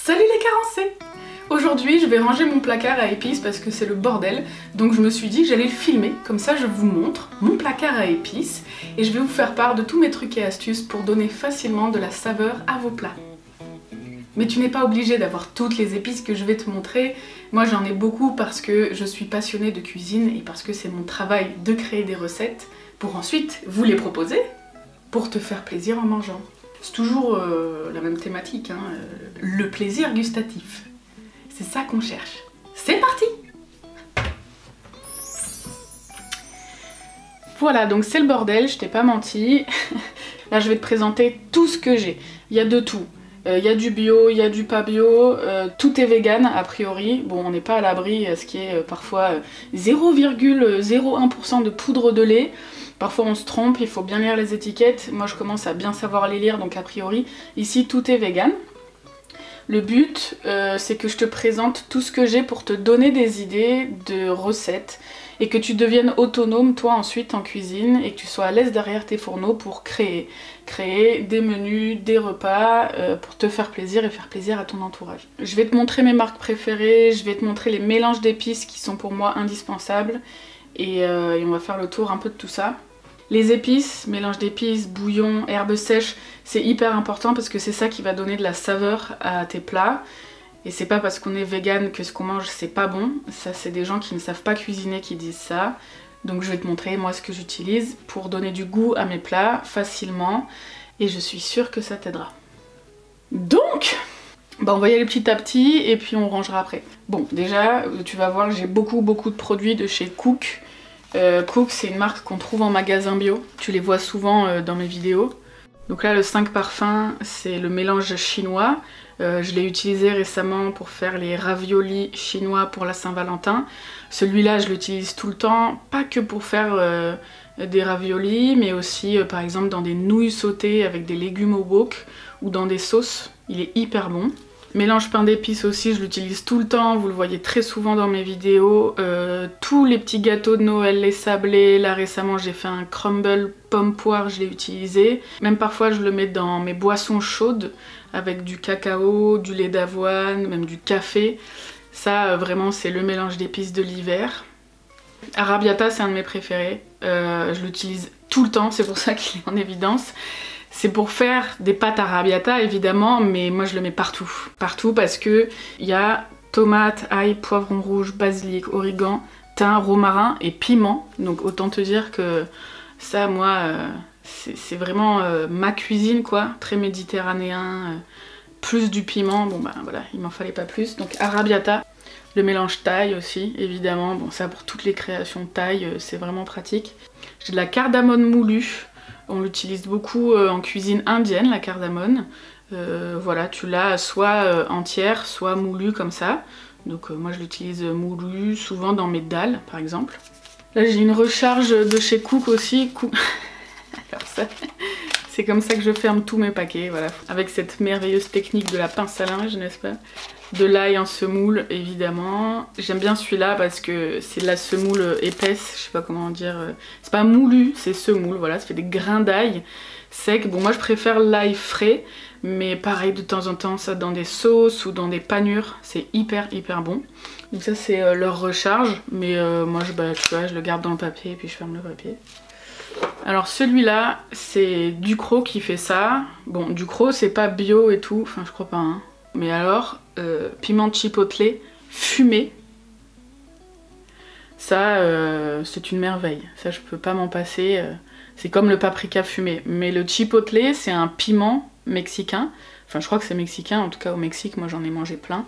Salut les carencés! Aujourd'hui je vais ranger mon placard à épices parce que c'est le bordel, donc je me suis dit que j'allais le filmer, comme ça je vous montre mon placard à épices et je vais vous faire part de tous mes trucs et astuces pour donner facilement de la saveur à vos plats. Mais tu n'es pas obligé d'avoir toutes les épices que je vais te montrer, moi j'en ai beaucoup parce que je suis passionnée de cuisine et parce que c'est mon travail de créer des recettes pour ensuite vous les proposer pour te faire plaisir en mangeant. C'est toujours la même thématique, hein, le plaisir gustatif. C'est ça qu'on cherche. C'est parti! Voilà, donc c'est le bordel, je t'ai pas menti. Là je vais te présenter tout ce que j'ai. Il y a de tout. Il y a du bio, il y a du pas bio, tout est vegan a priori. Bon, on n'est pas à l'abri, ce qui est parfois 0,01% de poudre de lait. Parfois on se trompe, il faut bien lire les étiquettes. Moi je commence à bien savoir les lire, donc a priori, ici tout est vegan. Le but, c'est que je te présente tout ce que j'ai pour te donner des idées de recettes et que tu deviennes autonome toi ensuite en cuisine et que tu sois à l'aise derrière tes fourneaux pour créer des menus, des repas pour te faire plaisir et faire plaisir à ton entourage. Je vais te montrer mes marques préférées, je vais te montrer les mélanges d'épices qui sont pour moi indispensables et on va faire le tour un peu de tout ça. Les épices, mélange d'épices, bouillon, herbes sèches, c'est hyper important parce que c'est ça qui va donner de la saveur à tes plats. Et c'est pas parce qu'on est vegan que ce qu'on mange c'est pas bon. Ça c'est des gens qui ne savent pas cuisiner qui disent ça. Donc je vais te montrer moi ce que j'utilise pour donner du goût à mes plats facilement. Et je suis sûre que ça t'aidera. Donc, on va y aller petit à petit et puis on rangera après. Bon, déjà tu vas voir que j'ai beaucoup de produits de chez Cook. Cook c'est une marque qu'on trouve en magasin bio, tu les vois souvent dans mes vidéos. Donc là le 5 parfums c'est le mélange chinois, je l'ai utilisé récemment pour faire les raviolis chinois pour la Saint-Valentin. Celui-là je l'utilise tout le temps, pas que pour faire des raviolis mais aussi par exemple dans des nouilles sautées avec des légumes au wok ou dans des sauces, il est hyper bon. Mélange pain d'épices aussi, je l'utilise tout le temps, vous le voyez très souvent dans mes vidéos. Tous les petits gâteaux de Noël, les sablés, là récemment j'ai fait un crumble pomme-poire, je l'ai utilisé. Même parfois je le mets dans mes boissons chaudes avec du cacao, du lait d'avoine, même du café. Ça vraiment c'est le mélange d'épices de l'hiver. Arrabbiata c'est un de mes préférés, je l'utilise tout le temps, c'est pour ça qu'il est en évidence. C'est pour faire des pâtes arrabbiata évidemment, mais moi je le mets partout. Partout parce que il y a tomate, ail, poivron rouge, basilic, origan, thym, romarin et piment. Donc autant te dire que ça moi c'est vraiment ma cuisine quoi, très méditerranéen, plus du piment, bon bah voilà, il m'en fallait pas plus. Donc arrabbiata, le mélange thaï aussi évidemment, bon ça pour toutes les créations thaï c'est vraiment pratique. J'ai de la cardamone moulue. On l'utilise beaucoup en cuisine indienne, la cardamone. Voilà, tu l'as soit entière, soit moulue comme ça. Donc moi je l'utilise moulue, souvent dans mes dalles par exemple. Là j'ai une recharge de chez Cook aussi. Alors ça, c'est comme ça que je ferme tous mes paquets, voilà. Avec cette merveilleuse technique de la pince à linge, n'est-ce pas? De l'ail en semoule évidemment. J'aime bien celui-là parce que c'est de la semoule épaisse, je sais pas comment dire. C'est pas moulu, c'est semoule, voilà, ça fait des grains d'ail secs. Bon moi je préfère l'ail frais, mais pareil de temps en temps ça dans des sauces ou dans des panures, c'est hyper bon. Donc ça c'est leur recharge, mais moi tu vois, je le garde dans le papier et puis je ferme le papier. Alors celui-là c'est Ducros qui fait ça. Bon Ducros c'est pas bio et tout, enfin je crois pas hein. Mais alors, piment chipotle fumé, ça c'est une merveille, ça je peux pas m'en passer, c'est comme le paprika fumé. Mais le chipotle c'est un piment mexicain, enfin je crois que c'est mexicain, en tout cas au Mexique, moi j'en ai mangé plein.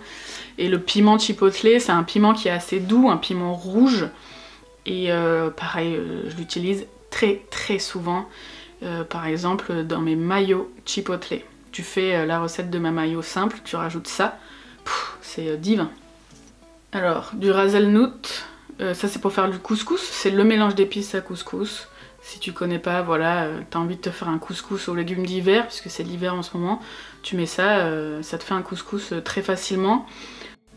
Et le piment chipotle c'est un piment qui est assez doux, un piment rouge, et pareil je l'utilise très souvent, par exemple dans mes mayo chipotle. Tu fais la recette de ma mayo simple, tu rajoutes ça, c'est divin. Alors, du hazelnut, ça c'est pour faire du couscous, c'est le mélange d'épices à couscous. Si tu connais pas, voilà, t'as envie de te faire un couscous aux légumes d'hiver, puisque c'est l'hiver en ce moment, tu mets ça, ça te fait un couscous très facilement.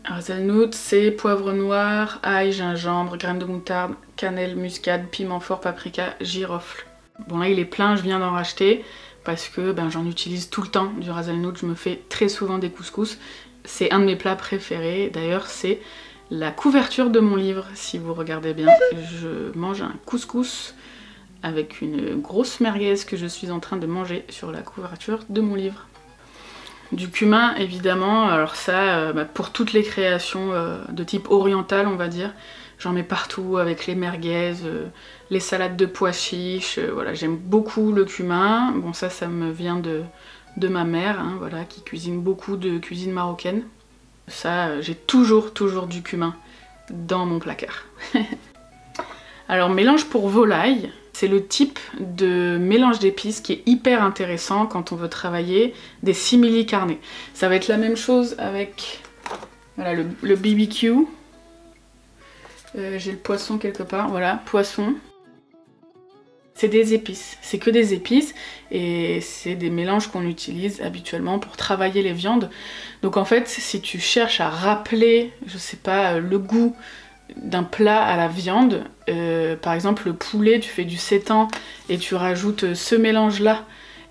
Hazelnut, c'est poivre noir, ail, gingembre, graines de moutarde, cannelle, muscade, piment fort, paprika, girofle. Bon là il est plein, je viens d'en racheter. Parce que j'en utilise tout le temps du hazelnut, je me fais très souvent des couscous c'est un de mes plats préférés. D'ailleurs, c'est la couverture de mon livre, si vous regardez bien. Je mange un couscous avec une grosse merguez que je suis en train de manger sur la couverture de mon livre. Du cumin, évidemment, alors ça, pour toutes les créations de type oriental, on va dire, j'en mets partout avec les merguez, les salades de pois chiches, voilà, j'aime beaucoup le cumin. Bon, ça me vient de ma mère, hein, voilà, qui cuisine beaucoup de cuisine marocaine. Ça, j'ai toujours du cumin dans mon placard. Alors, mélange pour volaille, c'est le type de mélange d'épices qui est hyper intéressant quand on veut travailler des simili carne. Ça va être la même chose avec voilà, le BBQ. J'ai le poisson quelque part, voilà, poisson. C'est des épices, c'est que des épices et c'est des mélanges qu'on utilise habituellement pour travailler les viandes. Donc en fait, si tu cherches à rappeler, je sais pas, le goût d'un plat à la viande, par exemple le poulet, tu fais du sétan et tu rajoutes ce mélange-là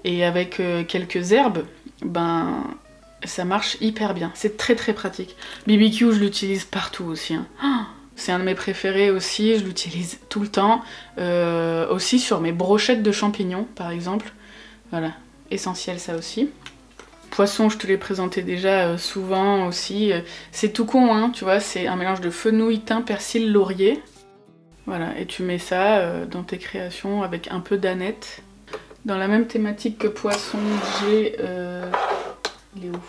et avec quelques herbes, ben ça marche hyper bien, c'est très pratique. BBQ, je l'utilise partout aussi, hein. C'est un de mes préférés aussi, je l'utilise tout le temps. Aussi sur mes brochettes de champignons, par exemple. Voilà, essentiel ça aussi. Poisson, je te l'ai présenté déjà souvent aussi. C'est tout con, hein, tu vois, c'est un mélange de fenouil, thym, persil, laurier. Voilà, et tu mets ça dans tes créations avec un peu d'aneth. Dans la même thématique que poisson, j'ai... il est où ?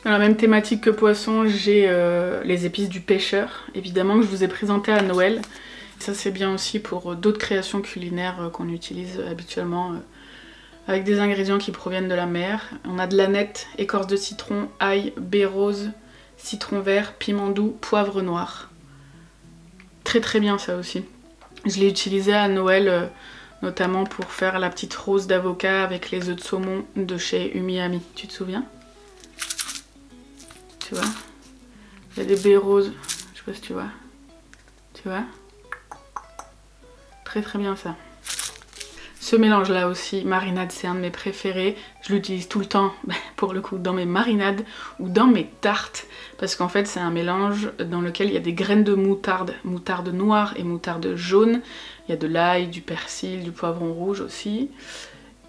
Dans la même thématique que poisson, j'ai les épices du pêcheur, évidemment, que je vous ai présenté à Noël. Ça c'est bien aussi pour d'autres créations culinaires qu'on utilise habituellement avec des ingrédients qui proviennent de la mer. On a de l'aneth, écorce de citron, ail, baie rose, citron vert, piment doux, poivre noir. Très bien ça aussi. Je l'ai utilisé à Noël notamment pour faire la petite rose d'avocat avec les œufs de saumon de chez Umiami. Tu te souviens ? Tu vois, il y a des baies roses, je sais pas si tu vois. Tu vois, très bien ça. Ce mélange là aussi, marinade, c'est un de mes préférés. Je l'utilise tout le temps, pour le coup, dans mes marinades ou dans mes tartes. Parce qu'en fait, c'est un mélange dans lequel il y a des graines de moutarde. Moutarde noire et moutarde jaune. Il y a de l'ail, du persil, du poivron rouge aussi.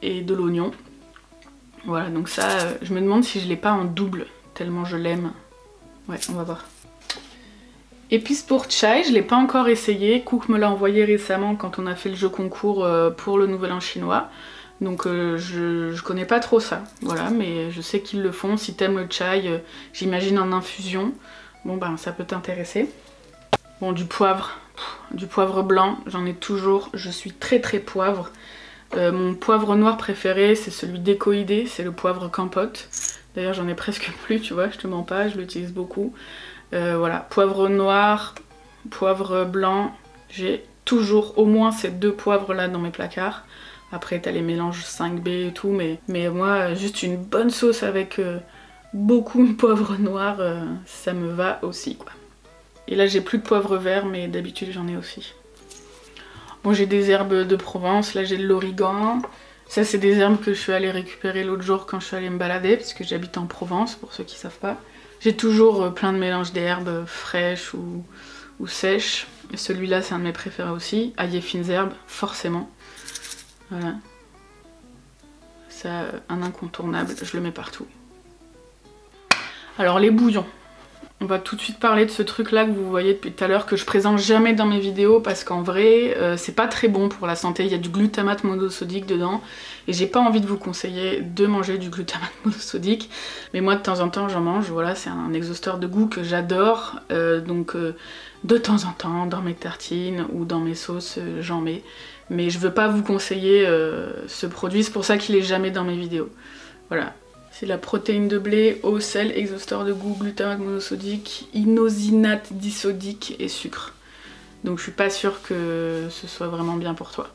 Et de l'oignon. Voilà, donc ça, je me demande si je l'ai pas en double. Tellement je l'aime. Ouais, on va voir. Épices pour chai, je l'ai pas encore essayé. Cook me l'a envoyé récemment quand on a fait le jeu concours pour le Nouvel An chinois. Donc je connais pas trop ça. Voilà, mais je sais qu'ils le font. Si t'aimes le chai, j'imagine en infusion. Bon ben ça peut t'intéresser. Bon, du poivre blanc, j'en ai toujours. Je suis très poivre. Mon poivre noir préféré, c'est celui d'Ecoidé, c'est le poivre campote. D'ailleurs j'en ai presque plus, tu vois, je te mens pas, je l'utilise beaucoup. Voilà, poivre noir, poivre blanc, j'ai toujours au moins ces deux poivres là dans mes placards. Après t'as les mélanges 5B et tout, mais moi juste une bonne sauce avec beaucoup de poivre noir, ça me va aussi quoi. Et là j'ai plus de poivre vert, mais d'habitude j'en ai aussi. Bon, j'ai des herbes de Provence, là j'ai de l'origan. Ça c'est des herbes que je suis allée récupérer l'autre jour quand je suis allée me balader, parce que j'habite en Provence, pour ceux qui savent pas. J'ai toujours plein de mélanges d'herbes fraîches ou sèches. Celui-là c'est un de mes préférés aussi. Ail et fines herbes, forcément. Voilà. Ça, un incontournable, je le mets partout. Alors les bouillons. On va tout de suite parler de ce truc là que vous voyez depuis tout à l'heure, que je présente jamais dans mes vidéos parce qu'en vrai c'est pas très bon pour la santé. Il y a du glutamate monosodique dedans et j'ai pas envie de vous conseiller de manger du glutamate monosodique, mais moi de temps en temps j'en mange. Voilà, c'est un exhausteur de goût que j'adore, donc de temps en temps dans mes tartines ou dans mes sauces j'en mets, mais je veux pas vous conseiller ce produit, c'est pour ça qu'il est jamais dans mes vidéos. Voilà. C'est la protéine de blé, eau, sel, exhausteur de goût, glutamate monosodique, inosinate disodique et sucre. Donc je suis pas sûre que ce soit vraiment bien pour toi.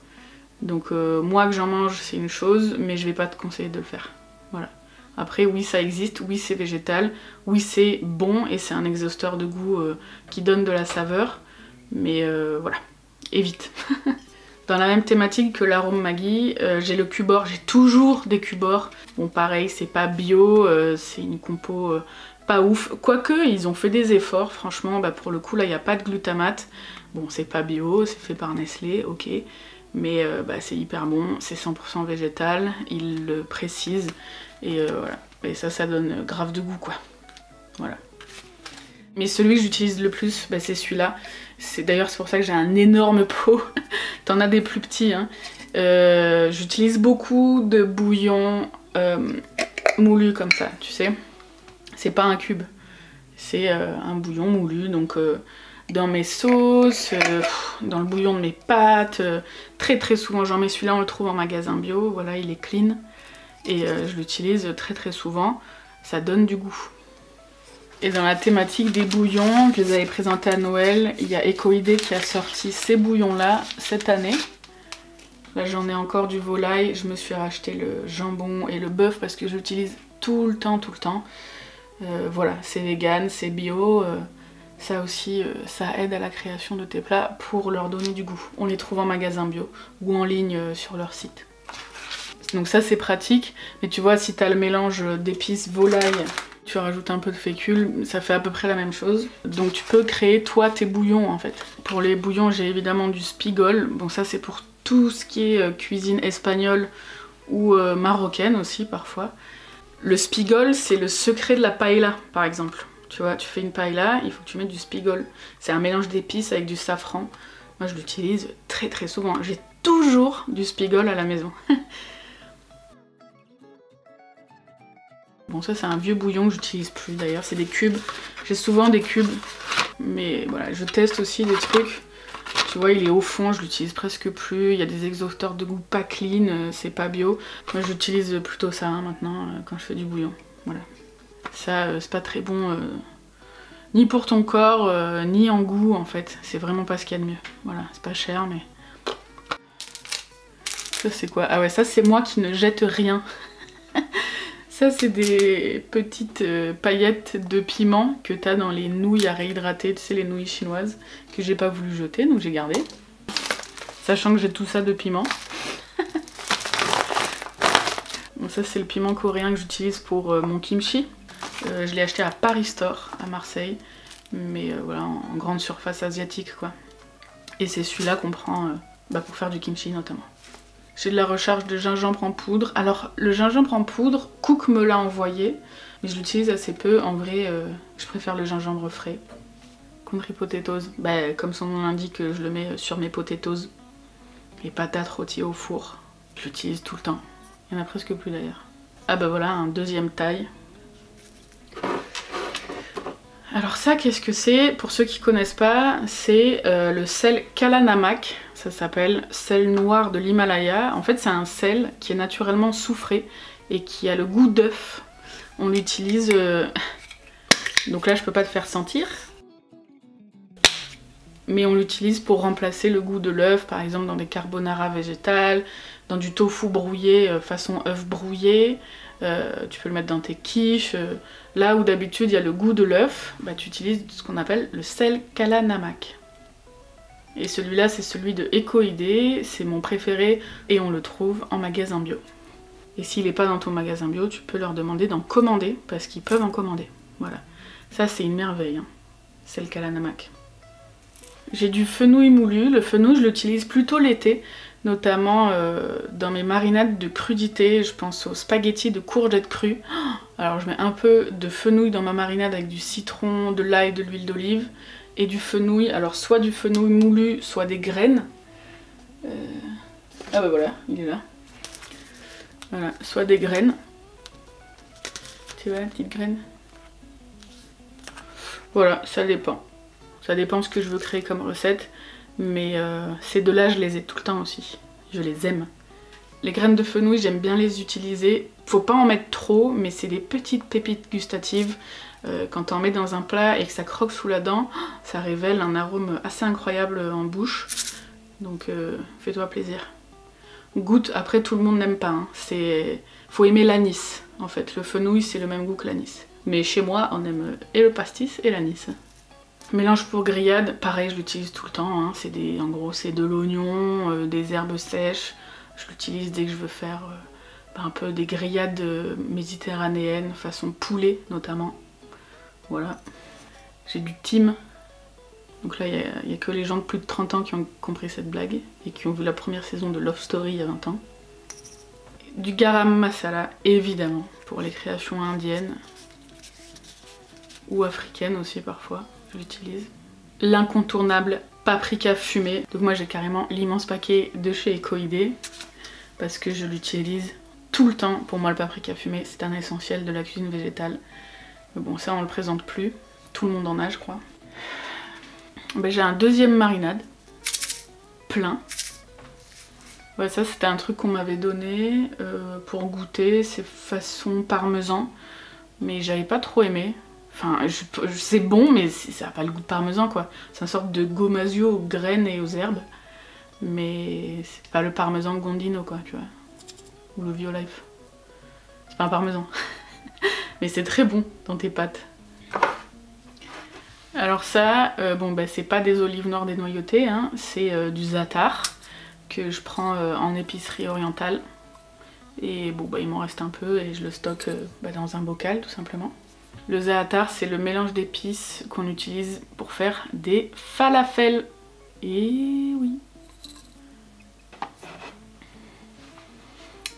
Donc moi que j'en mange c'est une chose, mais je vais pas te conseiller de le faire. Voilà. Après oui ça existe, oui c'est végétal, oui c'est bon et c'est un exhausteur de goût qui donne de la saveur. Mais voilà, évite. Dans la même thématique que l'arôme Maggi, j'ai le Cubor, j'ai toujours des Cubor. Bon pareil, c'est pas bio, c'est une compo pas ouf. Quoique, ils ont fait des efforts, franchement, bah, pour le coup là il n'y a pas de glutamate. Bon c'est pas bio, c'est fait par Nestlé, ok. Mais bah, c'est hyper bon, c'est 100% végétal, ils le précisent. Et voilà, et ça donne grave de goût quoi. Voilà. Mais celui que j'utilise le plus, bah, c'est celui-là. D'ailleurs c'est pour ça que j'ai un énorme pot. T'en as des plus petits. Hein. J'utilise beaucoup de bouillon moulu comme ça, tu sais. C'est pas un cube, c'est un bouillon moulu. Donc dans mes sauces, dans le bouillon de mes pâtes. Très souvent j'en mets celui-là, on le trouve en magasin bio. Voilà, il est clean. Et je l'utilise très souvent. Ça donne du goût. Et dans la thématique des bouillons, je les avais présentés à Noël, il y a Ecoidé qui a sorti ces bouillons-là cette année. Là j'en ai encore du volaille, je me suis racheté le jambon et le bœuf parce que j'utilise tout le temps. Voilà, c'est vegan, c'est bio, ça aussi, ça aide à la création de tes plats pour leur donner du goût. On les trouve en magasin bio ou en ligne sur leur site. Donc ça c'est pratique, mais tu vois si tu as le mélange d'épices volaille, tu rajoutes un peu de fécule, ça fait à peu près la même chose. Donc tu peux créer toi tes bouillons en fait. Pour les bouillons j'ai évidemment du spigol, bon ça c'est pour tout ce qui est cuisine espagnole ou marocaine aussi parfois. Le spigol c'est le secret de la paella par exemple. Tu vois, tu fais une paella, il faut que tu mettes du spigol. C'est un mélange d'épices avec du safran. Moi je l'utilise très souvent, j'ai toujours du spigol à la maison. Bon ça c'est un vieux bouillon que j'utilise plus d'ailleurs, c'est des cubes. J'ai souvent des cubes, mais voilà, je teste aussi des trucs. Tu vois il est au fond, je l'utilise presque plus. Il y a des exhausteurs de goût pas clean, c'est pas bio. Moi j'utilise plutôt ça hein, maintenant quand je fais du bouillon. Voilà. Ça c'est pas très bon ni pour ton corps, ni en goût en fait. C'est vraiment pas ce qu'il y a de mieux. Voilà, c'est pas cher mais... Ça c'est quoi? Ah ouais, ça c'est moi qui ne jette rien. Ça c'est des petites paillettes de piment que t'as dans les nouilles à réhydrater, tu sais les nouilles chinoises, que j'ai pas voulu jeter donc j'ai gardé. Sachant que j'ai tout ça de piment. Bon ça c'est le piment coréen que j'utilise pour mon kimchi. Je l'ai acheté à Paris Store à Marseille, mais voilà en grande surface asiatique quoi. Et c'est celui-là qu'on prend pour faire du kimchi notamment. J'ai de la recharge de gingembre en poudre. Alors le gingembre en poudre, Cook me l'a envoyé, mais je l'utilise assez peu. En vrai, je préfère le gingembre frais. Country potatoes, comme son nom l'indique, je le mets sur mes potatoes. Les patates rôties au four, je l'utilise tout le temps. Il y en a presque plus d'ailleurs. Ah bah voilà, un deuxième taille. Alors ça, qu'est-ce que c'est? Pour ceux qui connaissent pas, c'est le sel Kalanamak. Ça s'appelle sel noir de l'Himalaya. En fait, c'est un sel qui est naturellement soufré et qui a le goût d'œuf. On l'utilise... Donc là, je peux pas te faire sentir. Mais on l'utilise pour remplacer le goût de l'œuf, par exemple dans des carbonara végétales, dans du tofu brouillé façon œuf brouillé. Tu peux le mettre dans tes quiches. Là où d'habitude il y a le goût de l'œuf, tu utilises ce qu'on appelle le sel Kalanamak. Et celui-là c'est celui de Ecoidé, c'est mon préféré et on le trouve en magasin bio. Et s'il n'est pas dans ton magasin bio, tu peux leur demander d'en commander parce qu'ils peuvent en commander. Voilà, ça c'est une merveille, hein. Sel Kalanamak. J'ai du fenouil moulu, le fenouil je l'utilise plutôt l'été, notamment dans mes marinades de crudité, je pense aux spaghettis de courgettes crues. Alors je mets un peu de fenouil dans ma marinade avec du citron, de l'ail, de l'huile d'olive et du fenouil, alors soit du fenouil moulu, soit des graines. Ah bah voilà, il est là. Voilà, soit des graines. Tu vois la petite graine? Voilà, ça dépend. Ça dépend ce que je veux créer comme recette. Mais ces deux-là, je les ai tout le temps aussi. Je les aime. Les graines de fenouil, j'aime bien les utiliser. Faut pas en mettre trop, mais c'est des petites pépites gustatives. Quand t'en mets dans un plat et que ça croque sous la dent, ça révèle un arôme assez incroyable en bouche. Donc fais-toi plaisir. Goûte, après tout le monde n'aime pas. Hein. Faut aimer l'anis. En fait, le fenouil, c'est le même goût que l'anis. Mais chez moi, on aime et le pastis et l'anis. Mélange pour grillade, pareil, je l'utilise tout le temps. Hein. En gros, c'est de l'oignon, des herbes sèches. Je l'utilise dès que je veux faire un peu des grillades méditerranéennes, façon poulet notamment. Voilà. J'ai du thym. Donc là, il n'y a que les gens de plus de 30 ans qui ont compris cette blague et qui ont vu la première saison de Love Story il y a 20 ans. Du garam masala, évidemment, pour les créations indiennes ou africaines aussi parfois, je l'utilise. L'incontournable paprika fumé. Donc moi j'ai carrément l'immense paquet de chez Ecoidé parce que je l'utilise tout le temps. Pour moi le paprika fumé c'est un essentiel de la cuisine végétale. Mais bon ça on le présente plus, tout le monde en a je crois. Ben, j'ai un deuxième marinade, plein. Ouais, ça c'était un truc qu'on m'avait donné pour goûter, c'est façon parmesan, mais j'avais pas trop aimé. Enfin, c'est bon, mais ça n'a pas le goût de parmesan quoi. C'est une sorte de gomasio aux graines et aux herbes, mais c'est pas le parmesan Gondino quoi, tu vois. Ou le Violife. C'est pas un parmesan. Mais c'est très bon dans tes pâtes. Alors ça, bon bah c'est pas des olives noires dénoyautées, hein, c'est du za'atar que je prends en épicerie orientale. Et bon bah il m'en reste un peu et je le stocke dans un bocal tout simplement. Le za'atar c'est le mélange d'épices qu'on utilise pour faire des falafels. Et oui.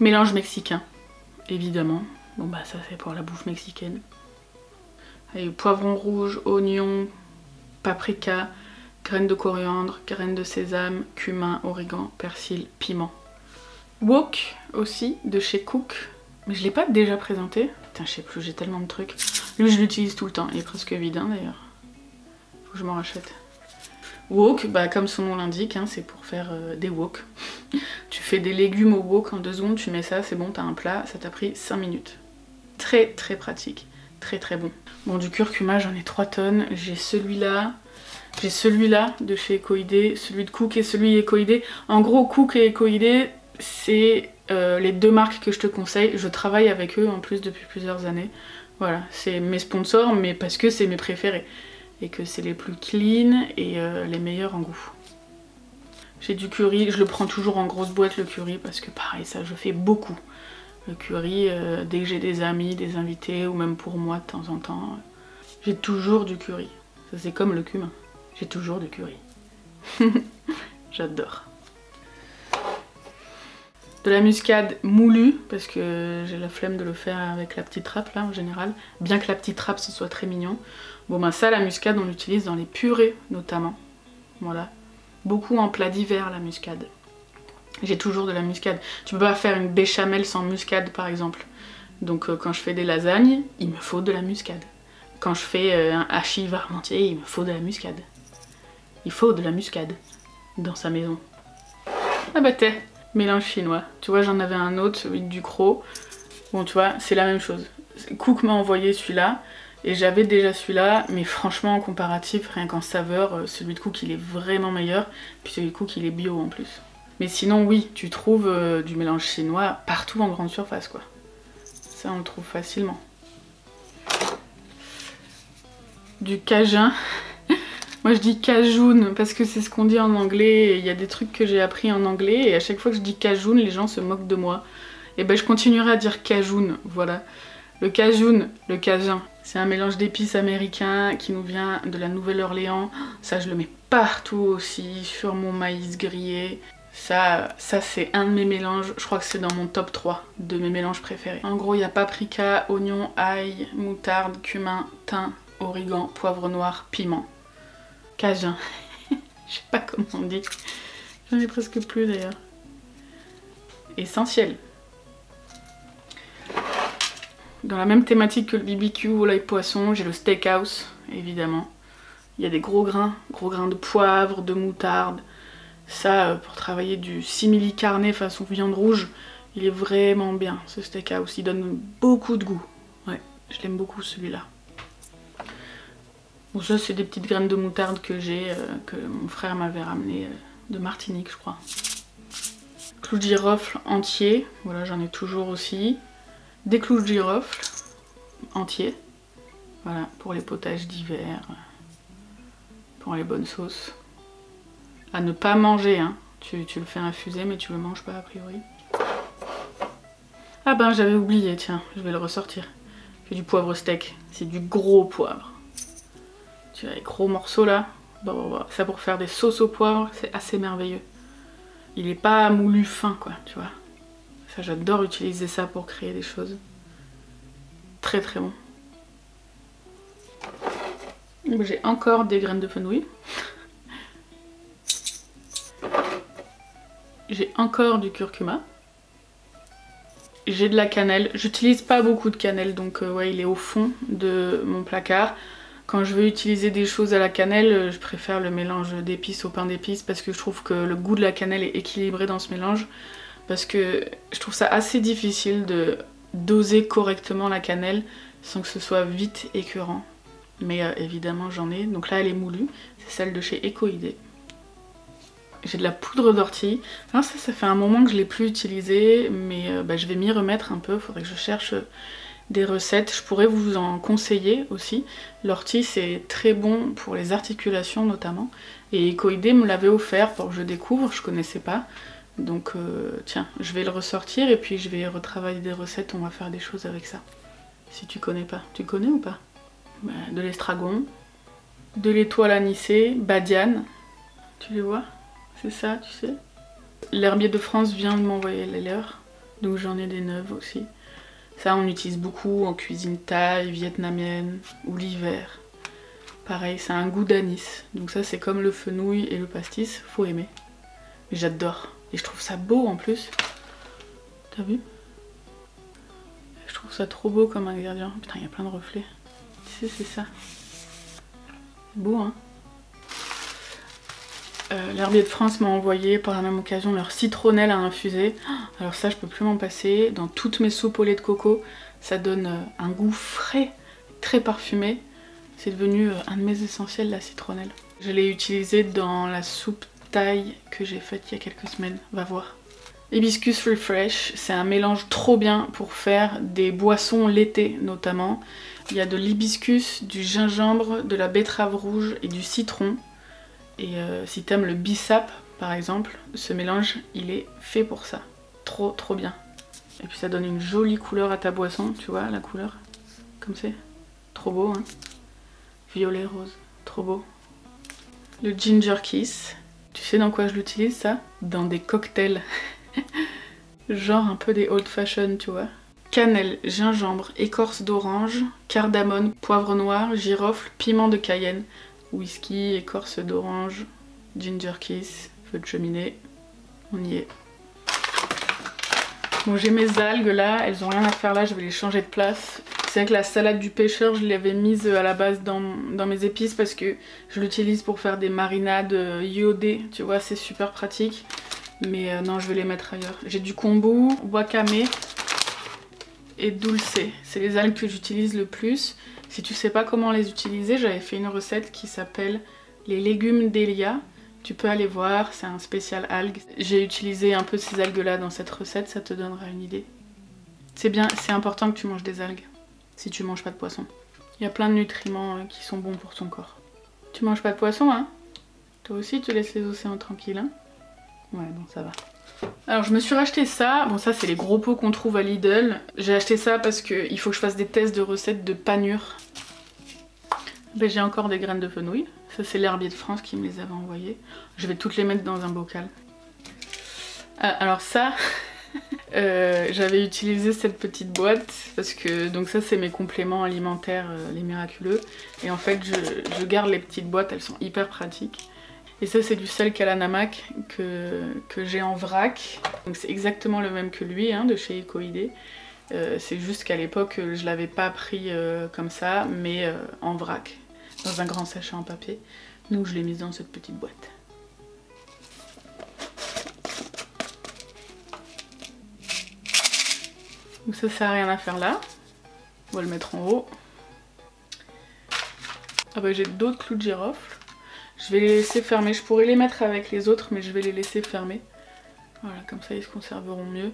Mélange mexicain, évidemment. Bon bah ça c'est pour la bouffe mexicaine. Allez, poivron rouge, oignon, paprika, graines de coriandre, graines de sésame, cumin, origan, persil, piment. Wok aussi, de chez Cook. Mais je l'ai pas déjà présenté. Putain, je sais plus, j'ai tellement de trucs. Lui, je l'utilise tout le temps. Il est presque vide, hein, d'ailleurs. Faut que je m'en rachète. Wok, bah, comme son nom l'indique, hein, c'est pour faire des wok. Tu fais des légumes au wok en 2 secondes, tu mets ça, c'est bon, t'as un plat. Ça t'a pris 5 minutes. Très très pratique. Très très bon. Bon, du curcuma, j'en ai 3 tonnes. J'ai celui-là. J'ai celui-là de chez Ecoidé, celui de Cook et celui Ecoidé. En gros, Cook et Ecoidé, c'est les 2 marques que je te conseille. Je travaille avec eux en plus depuis plusieurs années. Voilà, c'est mes sponsors, mais parce que c'est mes préférés. Et que c'est les plus clean et les meilleurs en goût. J'ai du curry, je le prends toujours en grosse boîte le curry parce que pareil, ça je fais beaucoup. Le curry, dès que j'ai des amis, des invités ou même pour moi de temps en temps, j'ai toujours du curry. Ça c'est comme le cumin, j'ai toujours du curry. J'adore. De la muscade moulue, parce que j'ai la flemme de le faire avec la petite râpe là en général. Bien que la petite râpe ce soit très mignon. Bon ben ça, la muscade on l'utilise dans les purées notamment. Voilà. Beaucoup en plat d'hiver la muscade. J'ai toujours de la muscade. Tu peux pas faire une béchamel sans muscade par exemple. Donc quand je fais des lasagnes, il me faut de la muscade. Quand je fais un hachis parmentier, il me faut de la muscade. Il faut de la muscade dans sa maison. Ah bah t'es, mélange chinois. Tu vois, j'en avais un autre, celui du Ducros. Bon tu vois, c'est la même chose. Cook m'a envoyé celui-là. Et j'avais déjà celui-là, mais franchement en comparatif, rien qu'en saveur, celui de Cook il est vraiment meilleur. Puis celui de Cook il est bio en plus. Mais sinon oui, tu trouves du mélange chinois partout en grande surface quoi. Ça on le trouve facilement. Du cajun. Moi je dis cajoun parce que c'est ce qu'on dit en anglais. Il y a des trucs que j'ai appris en anglais et à chaque fois que je dis cajoun, les gens se moquent de moi. Et ben je continuerai à dire cajoun, voilà. Le cajoun, le cajun, c'est un mélange d'épices américains qui nous vient de la Nouvelle-Orléans. Ça je le mets partout aussi, sur mon maïs grillé. Ça c'est un de mes mélanges, je crois que c'est dans mon top 3 de mes mélanges préférés. En gros il y a paprika, oignon, ail, moutarde, cumin, thym, origan, poivre noir, piment. Cajun. Je sais pas comment on dit. J'en ai presque plus d'ailleurs. Essentiel. Dans la même thématique que le BBQ, volaille poisson, j'ai le steakhouse, évidemment. Il y a des gros grains de poivre, de moutarde. Ça, pour travailler du simili carné façon viande rouge, il est vraiment bien ce steakhouse. Il donne beaucoup de goût. Ouais, je l'aime beaucoup celui-là. Bon, ça, c'est des petites graines de moutarde que j'ai, que mon frère m'avait ramené de Martinique, je crois. Clous de girofle entiers, voilà, j'en ai toujours aussi. Des clous de girofle entiers, voilà, pour les potages d'hiver. pour les bonnes sauces. À ne pas manger, hein. Tu le fais infuser mais tu le manges pas a priori. Ah ben j'avais oublié, tiens, je vais le ressortir. C'est du poivre steak, c'est du gros poivre. Tu vois les gros morceaux là, ça pour faire des sauces au poivre, c'est assez merveilleux. Il est pas moulu fin quoi, tu vois. Ça j'adore utiliser ça pour créer des choses. Très très bon. J'ai encore des graines de fenouil. J'ai encore du curcuma. J'ai de la cannelle. J'utilise pas beaucoup de cannelle, donc ouais, il est au fond de mon placard. Quand je veux utiliser des choses à la cannelle, je préfère le mélange d'épices au pain d'épices parce que je trouve que le goût de la cannelle est équilibré dans ce mélange. Parce que je trouve ça assez difficile de doser correctement la cannelle sans que ce soit vite écœurant. Mais évidemment j'en ai. Donc là elle est moulue, c'est celle de chez Ecoidé. J'ai de la poudre d'ortie. Alors ça fait un moment que je ne l'ai plus utilisée, mais je vais m'y remettre un peu. Il faudrait que je cherche des recettes. Je pourrais vous en conseiller aussi. L'ortie c'est très bon pour les articulations notamment. Et Ecoidé me l'avait offert pour que je découvre, je connaissais pas. Donc tiens, je vais le ressortir et puis je vais retravailler des recettes, on va faire des choses avec ça. Si tu connais pas. Tu connais ou pas? De l'estragon, de l'étoile anisée, badiane. Tu les vois? C'est ça, tu sais. L'herbier de France vient de m'envoyer les leurs, donc j'en ai des neuves aussi. Ça on utilise beaucoup en cuisine thaï, vietnamienne ou l'hiver. Pareil, ça a un goût d'anis. Donc ça c'est comme le fenouil et le pastis, faut aimer. Mais j'adore. Et je trouve ça beau en plus. T'as vu? Je trouve ça trop beau comme ingrédient. Putain, il y a plein de reflets. Tu sais, c'est ça. C'est beau, hein? L'herbier de France m'a envoyé par la même occasion leur citronnelle à infuser. Alors ça je peux plus m'en passer. Dans toutes mes soupes au lait de coco, ça donne un goût frais, très parfumé. C'est devenu un de mes essentiels, la citronnelle. Je l'ai utilisé dans la soupe thaï que j'ai faite il y a quelques semaines, va voir. Hibiscus Refresh, c'est un mélange trop bien pour faire des boissons laitées notamment. Il y a de l'hibiscus, du gingembre, de la betterave rouge et du citron. Et si t'aimes le bissap par exemple, ce mélange il est fait pour ça. Trop trop bien. Et puis ça donne une jolie couleur à ta boisson, tu vois la couleur? Comme c'est. Trop beau hein. Violet rose, trop beau. Le ginger kiss, tu sais dans quoi je l'utilise ça? Dans des cocktails. Genre un peu des old fashion tu vois. Cannelle, gingembre, écorce d'orange, cardamone, poivre noir, girofle, piment de Cayenne. Whisky, écorce d'orange, ginger kiss, feu de cheminée, on y est. Bon j'ai mes algues là, elles ont rien à faire là, je vais les changer de place. C'est vrai que la salade du pêcheur je l'avais mise à la base dans mes épices parce que je l'utilise pour faire des marinades iodées, tu vois c'est super pratique. Mais non je vais les mettre ailleurs. J'ai du kombu, wakame et dulce, c'est les algues que j'utilise le plus. Si tu sais pas comment les utiliser, j'avais fait une recette qui s'appelle les légumes d'Elia. Tu peux aller voir, c'est un spécial algues. J'ai utilisé un peu ces algues là dans cette recette, ça te donnera une idée. C'est bien, c'est important que tu manges des algues, si tu manges pas de poisson. Il y a plein de nutriments qui sont bons pour ton corps. Tu manges pas de poisson hein? Toi aussi tu laisses les océans tranquilles hein? Ouais bon ça va. Alors je me suis racheté ça, bon ça c'est les gros pots qu'on trouve à Lidl. J'ai acheté ça parce qu'il faut que je fasse des tests de recettes de panure. Ben, j'ai encore des graines de fenouil, ça c'est l'herbier de France qui me les avait envoyées. Je vais toutes les mettre dans un bocal. Ah, alors ça, j'avais utilisé cette petite boîte parce que donc ça c'est mes compléments alimentaires les miraculeux. Et en fait je garde les petites boîtes, elles sont hyper pratiques. Et ça c'est du sel Kalanamak que j'ai en vrac. Donc c'est exactement le même que lui hein, de chez Ecoidé. C'est juste qu'à l'époque je l'avais pas pris comme ça mais en vrac. Dans un grand sachet en papier. Donc je l'ai mise dans cette petite boîte. Donc ça sert à rien à faire là. On va le mettre en haut. Ah bah j'ai d'autres clous de girofle. Je vais les laisser fermer. Je pourrais les mettre avec les autres mais je vais les laisser fermer. Voilà, comme ça ils se conserveront mieux.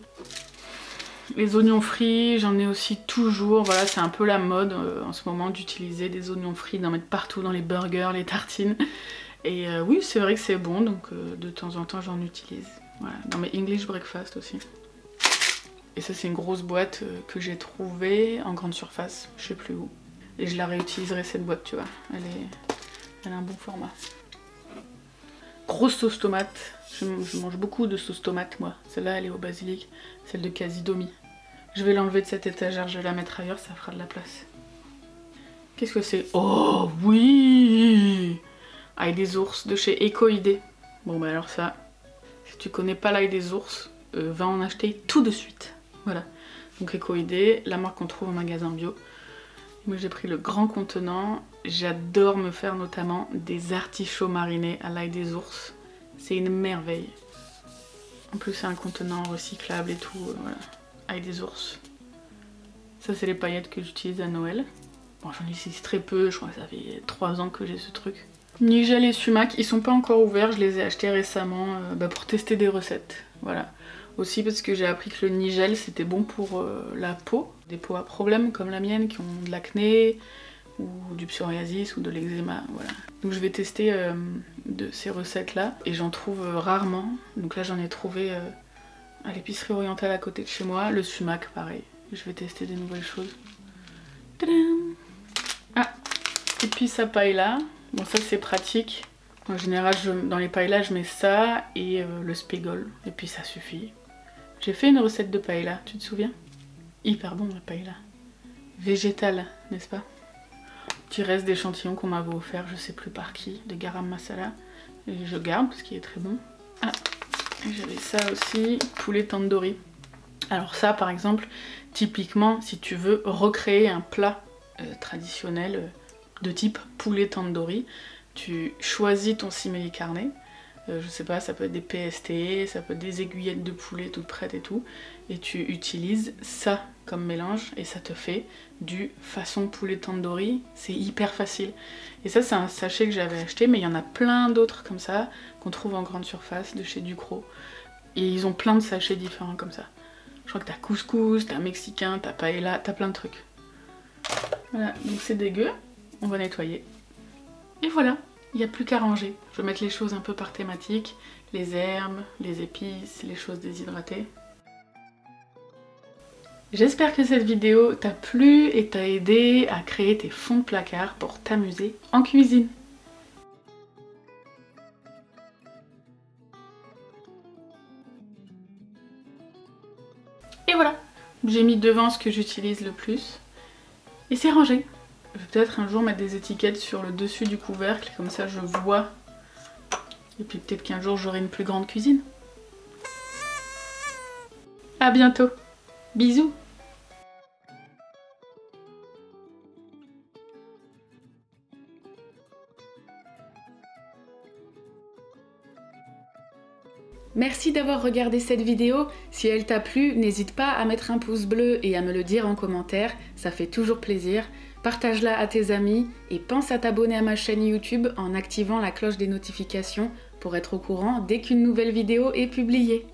Les oignons frits, j'en ai aussi toujours. Voilà, c'est un peu la mode en ce moment d'utiliser des oignons frits, d'en mettre partout dans les burgers, les tartines. Et oui, c'est vrai que c'est bon, donc de temps en temps j'en utilise. Voilà, dans mes English breakfast aussi. Et ça c'est une grosse boîte que j'ai trouvée en grande surface, je sais plus où. Et je la réutiliserai cette boîte, tu vois. Elle a un bon format. Grosse sauce tomate. Je mange beaucoup de sauce tomate moi. Celle-là elle est au basilic, celle de Casidomi. Je vais l'enlever de cette étagère, je vais la mettre ailleurs, ça fera de la place. Qu'est-ce que c'est? Oh oui! Ail des ours de chez Ecoidé. Bon bah alors ça, si tu connais pas l'ail des ours, va en acheter tout de suite. Voilà. Donc Ecoidé, la marque qu'on trouve au magasin bio. Moi j'ai pris le grand contenant. J'adore me faire notamment des artichauts marinés à l'ail des ours. C'est une merveille. En plus c'est un contenant recyclable et tout, voilà. Ail des ours. Ça c'est les paillettes que j'utilise à Noël. Bon j'en utilise très peu, je crois que ça fait 3 ans que j'ai ce truc. Nigel et sumac, ils sont pas encore ouverts, je les ai achetés récemment pour tester des recettes. Voilà. Aussi parce que j'ai appris que le nigel c'était bon pour la peau. Des peaux à problème comme la mienne qui ont de l'acné ou du psoriasis ou de l'eczéma, voilà. Donc je vais tester de ces recettes là et j'en trouve rarement. Donc là j'en ai trouvé à l'épicerie orientale à côté de chez moi. Le sumac pareil, je vais tester des nouvelles choses. Tadam! Ah, et puis ça paille là. Bon ça c'est pratique. En général dans les paellas je mets ça et le spégol et puis ça suffit. J'ai fait une recette de paella, tu te souviens? Hyper bon la paella. Végétale, n'est-ce pas? Petit reste d'échantillon qu'on m'avait offert, je sais plus par qui, de garam masala. Et je garde parce qu'il est très bon. Ah, j'avais ça aussi, poulet tandoori. Alors ça par exemple, typiquement si tu veux recréer un plat traditionnel de type poulet tandoori, tu choisis ton simili carne, je sais pas, ça peut être des PST, ça peut être des aiguillettes de poulet toutes prêtes et tout, et tu utilises ça comme mélange et ça te fait du façon poulet tandoori, c'est hyper facile. Et ça c'est un sachet que j'avais acheté, mais il y en a plein d'autres comme ça, qu'on trouve en grande surface de chez Ducros, et ils ont plein de sachets différents comme ça. Je crois que t'as couscous, t'as mexicain, t'as paella, t'as plein de trucs. Voilà, donc c'est dégueu, on va nettoyer. Et voilà, il n'y a plus qu'à ranger. Je vais mettre les choses un peu par thématique, les herbes, les épices, les choses déshydratées. J'espère que cette vidéo t'a plu et t'a aidé à créer tes fonds de placard pour t'amuser en cuisine. Et voilà, j'ai mis devant ce que j'utilise le plus. Et c'est rangé. Je vais peut-être un jour mettre des étiquettes sur le dessus du couvercle, comme ça je vois. Et puis peut-être qu'un jour j'aurai une plus grande cuisine. À bientôt. Bisous. Merci d'avoir regardé cette vidéo. Si elle t'a plu, n'hésite pas à mettre un pouce bleu et à me le dire en commentaire, ça fait toujours plaisir. Partage-la à tes amis et pense à t'abonner à ma chaîne YouTube en activant la cloche des notifications pour être au courant dès qu'une nouvelle vidéo est publiée.